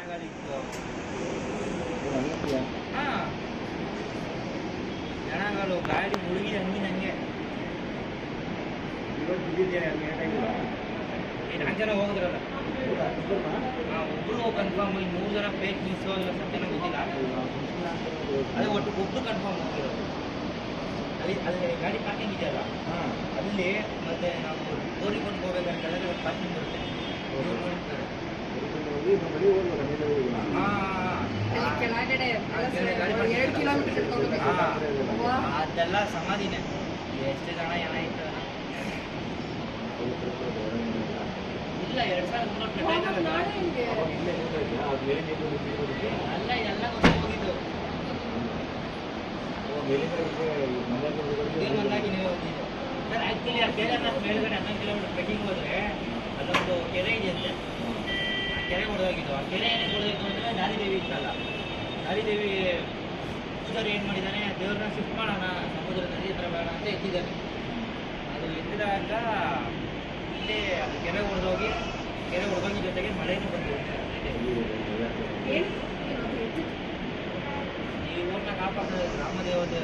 ಜನಗಳಿತ್ತು. ಹಾಂ, ಜನಗಳು ಗಾಡಿ ಮುಳುಗಿ ಹಂಗೆ ನಾಲ್ಕು ಜನ ಹೋಗಿದ್ರಲ್ಲ. ಒಬ್ಬರು ಕನ್ಫರ್ಮ್, ಈ 3 ಜನ ಫೇಕ್ ನ್ಯೂಸು ಇಲ್ಲ ಸತ್ಯನ ಗೊತ್ತಿಲ್ಲ. ಅದೇ ಒಬ್ಬರು ಕನ್ಫರ್ಮ್ ಹೋಗಿರೋದು. ಅಲ್ಲಿ ಗಾಡಿ ಪಾರ್ಕಿಂಗ್ ಇದೆಯಲ್ಲ, ಅಲ್ಲಿ ಮತ್ತೆ ನಾವು ಗೋರಿಕೊಂಡು ಹೋಗ್ಬೇಕಂತಂದ್ರೆ ಒಂದು ಪಾರ್ಕಿಂಗ್ ಬರುತ್ತೆ. ಅದೆಲ್ಲ ಸಮಾಧಿನೇ. ಎಷ್ಟು ಜನ ಏನಾಯ್ತು ಇಲ್ಲ. 2003 ಅಲ್ಲ, ಎಲ್ಲ ಹೋಗಿದ್ದು ಮಂದಾಗಿ ನೀವು ಹೋಗಿದ್ದು ಸರ್. ಆ್ಯಕ್ಚುಲಿ ಆ ಕೇದಾರ್ನಾಥ್ ಮೇಲ್ಗಡೆ 11 ಕಿಲೋಮೀಟರ್ ಟ್ರೆಕ್ಕಿಂಗ್ ಹೋದರೆ ಅಲ್ಲೊಂದು ಕೆರೆ ಇದೆಯಂತೆ. ಆ ಕೆರೆ ಹೊಡೆದೋಗಿದ್ದು. ಆ ಕೆರೆ ಏನೇ ಹೊಡೆದೋಯ್ತು ಅಂದರೆ ನಾರಿದೇವಿ ಇತ್ತಲ್ಲ, ನಾರಿದೇವಿ ಸರ್ ಏನು ಮಾಡಿದ್ದಾನೆ, ದೇವ್ರನ್ನ ಶಿಫ್ಟ್ ಮಾಡೋಣ ಸಮುದ್ರ ನದಿ ಹತ್ರ ಬೇಡ ಅಂತ ಎತ್ತಿದ್ದಾನೆ. ಅದು ಎತ್ತಿದಾಗ ಇಲ್ಲಿ ಅದು ಕೆರೆ ಹೊಡೆದೋಗಿ ಜೊತೆಗೆ ಮಳೆನೂ ಬಂದಿರುತ್ತೆ. ಈ ಊರನ್ನ ಕಾಪಾಡ್ತಾರೆ ಗ್ರಾಮ ದೇವತೆ.